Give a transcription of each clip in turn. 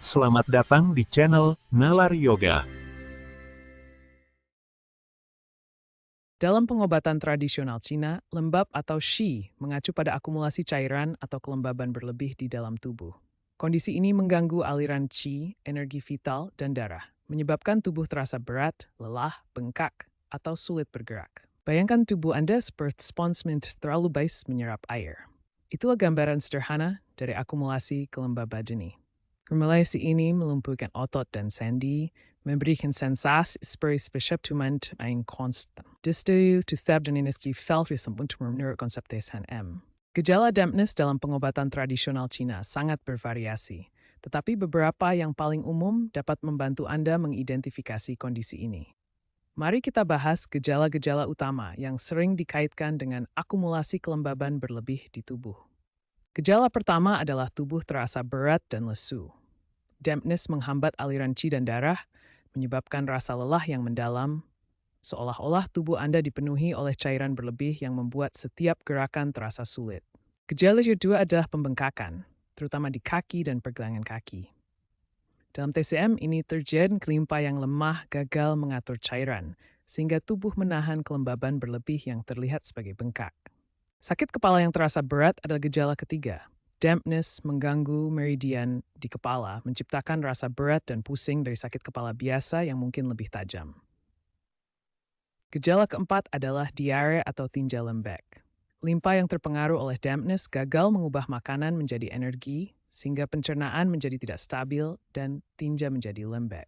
Selamat datang di channel Nalar Yoga. Dalam pengobatan tradisional Cina, lembab atau Qi mengacu pada akumulasi cairan atau kelembaban berlebih di dalam tubuh. Kondisi ini mengganggu aliran Qi, energi vital, dan darah, menyebabkan tubuh terasa berat, lelah, bengkak, atau sulit bergerak. Bayangkan tubuh Anda seperti spons terlalu baik menyerap air. Itulah gambaran sederhana dari akumulasi kelembaban jenih. Kumulasi ini melumpuhkan otot dan sendi, memberikan sensasi seperti perseptuman yang konstan. Distu tetap dan energi felrism untuk menurut konsep TSM. Gejala dampness dalam pengobatan tradisional Cina sangat bervariasi, tetapi beberapa yang paling umum dapat membantu Anda mengidentifikasi kondisi ini. Mari kita bahas gejala-gejala utama yang sering dikaitkan dengan akumulasi kelembaban berlebih di tubuh. Gejala pertama adalah tubuh terasa berat dan lesu. Dampness menghambat aliran qi dan darah, menyebabkan rasa lelah yang mendalam, seolah-olah tubuh Anda dipenuhi oleh cairan berlebih yang membuat setiap gerakan terasa sulit. Gejala kedua adalah pembengkakan, terutama di kaki dan pergelangan kaki. Dalam TCM ini terjadi kelimpa yang lemah gagal mengatur cairan, sehingga tubuh menahan kelembaban berlebih yang terlihat sebagai bengkak. Sakit kepala yang terasa berat adalah gejala ketiga. Dampness mengganggu meridian di kepala, menciptakan rasa berat dan pusing dari sakit kepala biasa yang mungkin lebih tajam. Gejala keempat adalah diare atau tinja lembek. Limpa yang terpengaruh oleh dampness gagal mengubah makanan menjadi energi, sehingga pencernaan menjadi tidak stabil dan tinja menjadi lembek.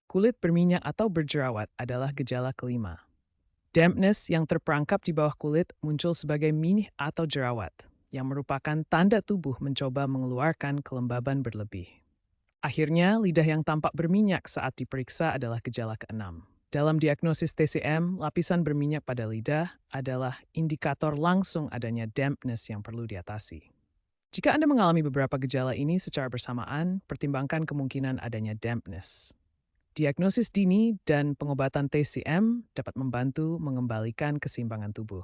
Kulit berminyak atau berjerawat adalah gejala kelima. Dampness yang terperangkap di bawah kulit muncul sebagai minih atau jerawat, yang merupakan tanda tubuh mencoba mengeluarkan kelembaban berlebih. Akhirnya, lidah yang tampak berminyak saat diperiksa adalah gejala keenam. Dalam diagnosis TCM, lapisan berminyak pada lidah adalah indikator langsung adanya dampness yang perlu diatasi. Jika Anda mengalami beberapa gejala ini secara bersamaan, pertimbangkan kemungkinan adanya dampness. Diagnosis dini dan pengobatan TCM dapat membantu mengembalikan keseimbangan tubuh.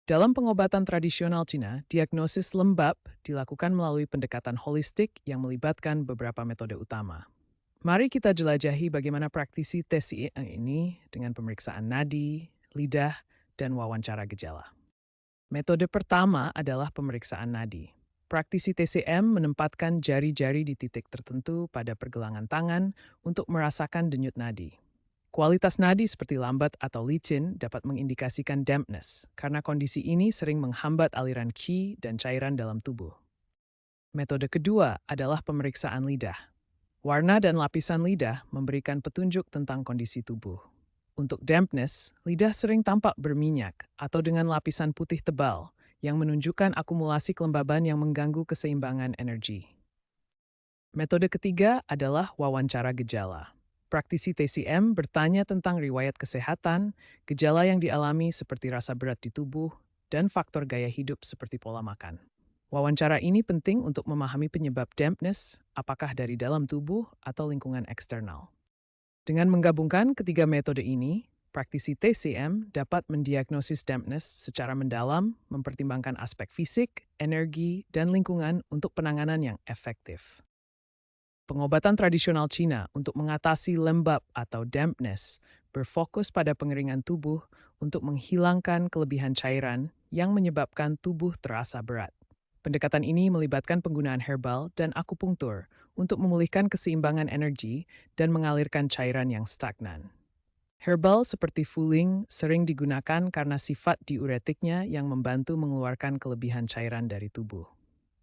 Dalam pengobatan tradisional Cina, diagnosis lembab dilakukan melalui pendekatan holistik yang melibatkan beberapa metode utama. Mari kita jelajahi bagaimana praktisi TCM ini dengan pemeriksaan nadi, lidah, dan wawancara gejala. Metode pertama adalah pemeriksaan nadi. Praktisi TCM menempatkan jari-jari di titik tertentu pada pergelangan tangan untuk merasakan denyut nadi. Kualitas nadi seperti lambat atau licin dapat mengindikasikan dampness, karena kondisi ini sering menghambat aliran qi dan cairan dalam tubuh. Metode kedua adalah pemeriksaan lidah. Warna dan lapisan lidah memberikan petunjuk tentang kondisi tubuh. Untuk dampness, lidah sering tampak berminyak atau dengan lapisan putih tebal, yang menunjukkan akumulasi kelembaban yang mengganggu keseimbangan energi. Metode ketiga adalah wawancara gejala. Praktisi TCM bertanya tentang riwayat kesehatan, gejala yang dialami seperti rasa berat di tubuh, dan faktor gaya hidup seperti pola makan. Wawancara ini penting untuk memahami penyebab dampness, apakah dari dalam tubuh atau lingkungan eksternal. Dengan menggabungkan ketiga metode ini, praktisi TCM dapat mendiagnosis dampness secara mendalam, mempertimbangkan aspek fisik, energi, dan lingkungan untuk penanganan yang efektif. Pengobatan tradisional Cina untuk mengatasi lembab atau dampness berfokus pada pengeringan tubuh untuk menghilangkan kelebihan cairan yang menyebabkan tubuh terasa berat. Pendekatan ini melibatkan penggunaan herbal dan akupunktur untuk memulihkan keseimbangan energi dan mengalirkan cairan yang stagnan. Herbal seperti Fuling sering digunakan karena sifat diuretiknya yang membantu mengeluarkan kelebihan cairan dari tubuh.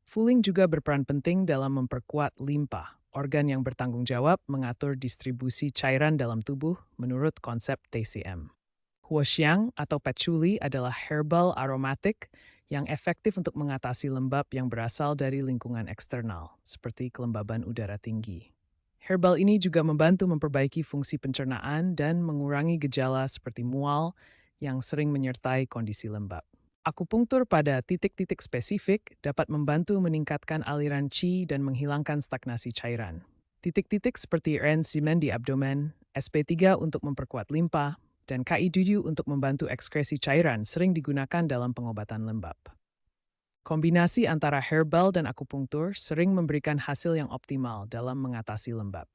Fuling juga berperan penting dalam memperkuat limpa, organ yang bertanggung jawab mengatur distribusi cairan dalam tubuh menurut konsep TCM. Huoxiang atau patchouli adalah herbal aromatik yang efektif untuk mengatasi lembab yang berasal dari lingkungan eksternal, seperti kelembaban udara tinggi. Herbal ini juga membantu memperbaiki fungsi pencernaan dan mengurangi gejala seperti mual yang sering menyertai kondisi lembab. Akupunktur pada titik-titik spesifik dapat membantu meningkatkan aliran qi dan menghilangkan stagnasi cairan. Titik-titik seperti rensimen di abdomen, SP3 untuk memperkuat limpa, dan KI7 untuk membantu ekskresi cairan sering digunakan dalam pengobatan lembab. Kombinasi antara herbal dan akupunktur sering memberikan hasil yang optimal dalam mengatasi lembab.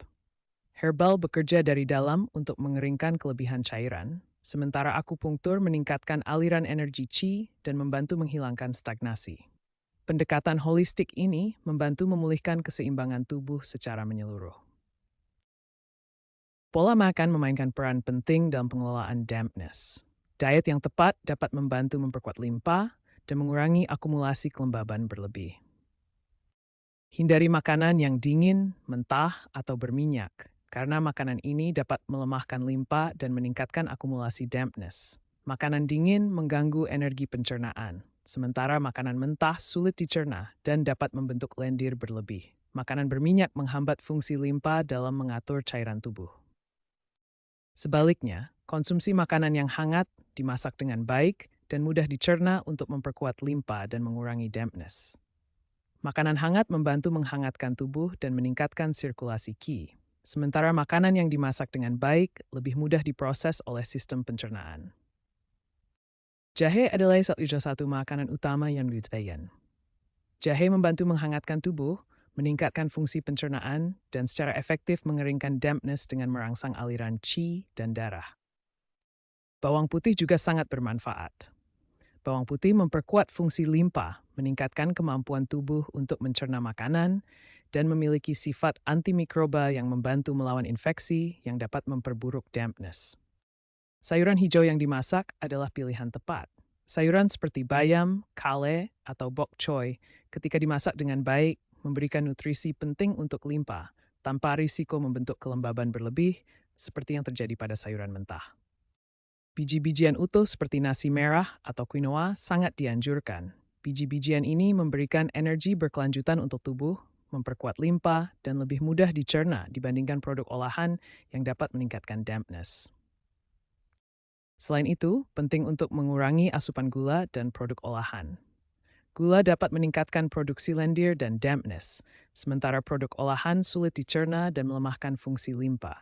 Herbal bekerja dari dalam untuk mengeringkan kelebihan cairan, sementara akupunktur meningkatkan aliran energi qi dan membantu menghilangkan stagnasi. Pendekatan holistik ini membantu memulihkan keseimbangan tubuh secara menyeluruh. Pola makan memainkan peran penting dalam pengelolaan dampness. Diet yang tepat dapat membantu memperkuat limpa dan mengurangi akumulasi kelembaban berlebih. Hindari makanan yang dingin, mentah, atau berminyak, karena makanan ini dapat melemahkan limpa dan meningkatkan akumulasi dampness. Makanan dingin mengganggu energi pencernaan, sementara makanan mentah sulit dicerna dan dapat membentuk lendir berlebih. Makanan berminyak menghambat fungsi limpa dalam mengatur cairan tubuh. Sebaliknya, konsumsi makanan yang hangat, dimasak dengan baik, dan mudah dicerna untuk memperkuat limpa dan mengurangi dampness. Makanan hangat membantu menghangatkan tubuh dan meningkatkan sirkulasi qi, sementara makanan yang dimasak dengan baik lebih mudah diproses oleh sistem pencernaan. Jahe adalah salah satu makanan utama yang diusahakan. Jahe membantu menghangatkan tubuh, meningkatkan fungsi pencernaan, dan secara efektif mengeringkan dampness dengan merangsang aliran qi dan darah. Bawang putih juga sangat bermanfaat. Bawang putih memperkuat fungsi limpa, meningkatkan kemampuan tubuh untuk mencerna makanan, dan memiliki sifat antimikroba yang membantu melawan infeksi yang dapat memperburuk dampness. Sayuran hijau yang dimasak adalah pilihan tepat. Sayuran seperti bayam, kale, atau bok choy ketika dimasak dengan baik memberikan nutrisi penting untuk limpa tanpa risiko membentuk kelembaban berlebih seperti yang terjadi pada sayuran mentah. Biji-bijian utuh seperti nasi merah atau quinoa sangat dianjurkan. Biji-bijian ini memberikan energi berkelanjutan untuk tubuh, memperkuat limpa, dan lebih mudah dicerna dibandingkan produk olahan yang dapat meningkatkan dampness. Selain itu, penting untuk mengurangi asupan gula dan produk olahan. Gula dapat meningkatkan produksi lendir dan dampness, sementara produk olahan sulit dicerna dan melemahkan fungsi limpa.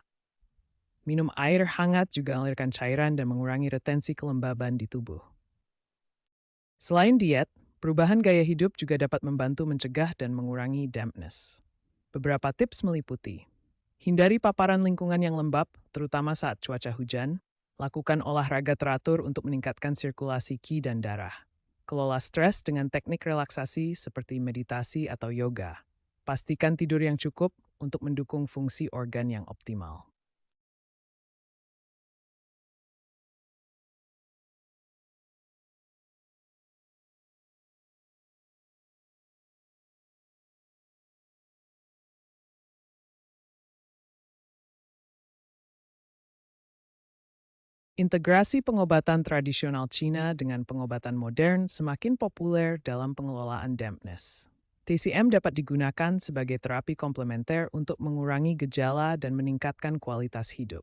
Minum air hangat juga mengalirkan cairan dan mengurangi retensi kelembaban di tubuh. Selain diet, perubahan gaya hidup juga dapat membantu mencegah dan mengurangi dampness. Beberapa tips meliputi: hindari paparan lingkungan yang lembab, terutama saat cuaca hujan. Lakukan olahraga teratur untuk meningkatkan sirkulasi qi dan darah. Kelola stres dengan teknik relaksasi seperti meditasi atau yoga. Pastikan tidur yang cukup untuk mendukung fungsi organ yang optimal. Integrasi pengobatan tradisional Cina dengan pengobatan modern semakin populer dalam pengelolaan dampness. TCM dapat digunakan sebagai terapi komplementer untuk mengurangi gejala dan meningkatkan kualitas hidup.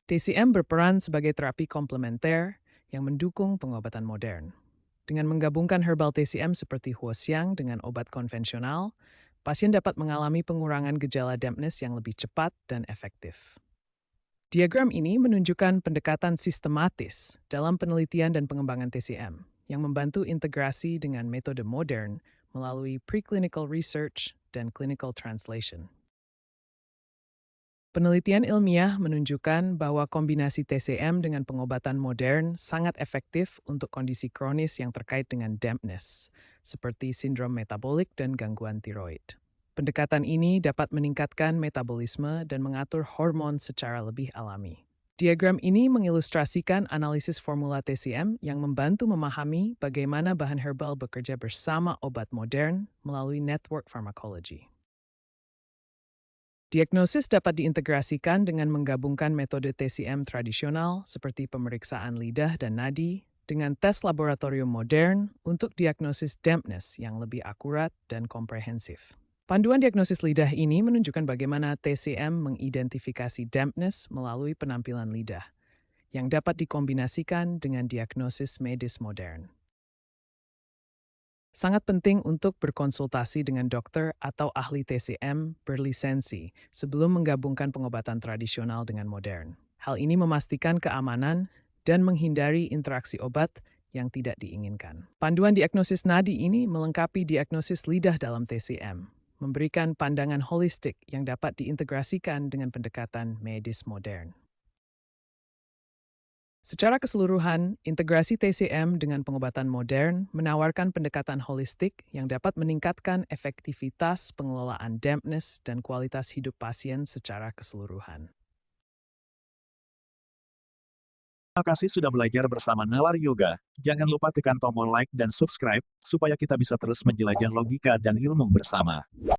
TCM berperan sebagai terapi komplementer yang mendukung pengobatan modern. Dengan menggabungkan herbal TCM seperti huoxiang dengan obat konvensional, pasien dapat mengalami pengurangan gejala dampness yang lebih cepat dan efektif. Diagram ini menunjukkan pendekatan sistematis dalam penelitian dan pengembangan TCM yang membantu integrasi dengan metode modern melalui preclinical research dan clinical translation. Penelitian ilmiah menunjukkan bahwa kombinasi TCM dengan pengobatan modern sangat efektif untuk kondisi kronis yang terkait dengan dampness, seperti sindrom metabolik dan gangguan tiroid. Pendekatan ini dapat meningkatkan metabolisme dan mengatur hormon secara lebih alami. Diagram ini mengilustrasikan analisis formula TCM yang membantu memahami bagaimana bahan herbal bekerja bersama obat modern melalui network pharmacology. Diagnosis dapat diintegrasikan dengan menggabungkan metode TCM tradisional seperti pemeriksaan lidah dan nadi dengan tes laboratorium modern untuk diagnosis dampness yang lebih akurat dan komprehensif. Panduan diagnosis lidah ini menunjukkan bagaimana TCM mengidentifikasi dampness melalui penampilan lidah, yang dapat dikombinasikan dengan diagnosis medis modern. Sangat penting untuk berkonsultasi dengan dokter atau ahli TCM berlisensi sebelum menggabungkan pengobatan tradisional dengan modern. Hal ini memastikan keamanan dan menghindari interaksi obat yang tidak diinginkan. Panduan diagnosis nadi ini melengkapi diagnosis lidah dalam TCM, memberikan pandangan holistik yang dapat diintegrasikan dengan pendekatan medis modern. Secara keseluruhan, integrasi TCM dengan pengobatan modern menawarkan pendekatan holistik yang dapat meningkatkan efektivitas pengelolaan dampness dan kualitas hidup pasien secara keseluruhan. Terima kasih sudah belajar bersama Nalar Yoga. Jangan lupa tekan tombol like dan subscribe, supaya kita bisa terus menjelajah logika dan ilmu bersama.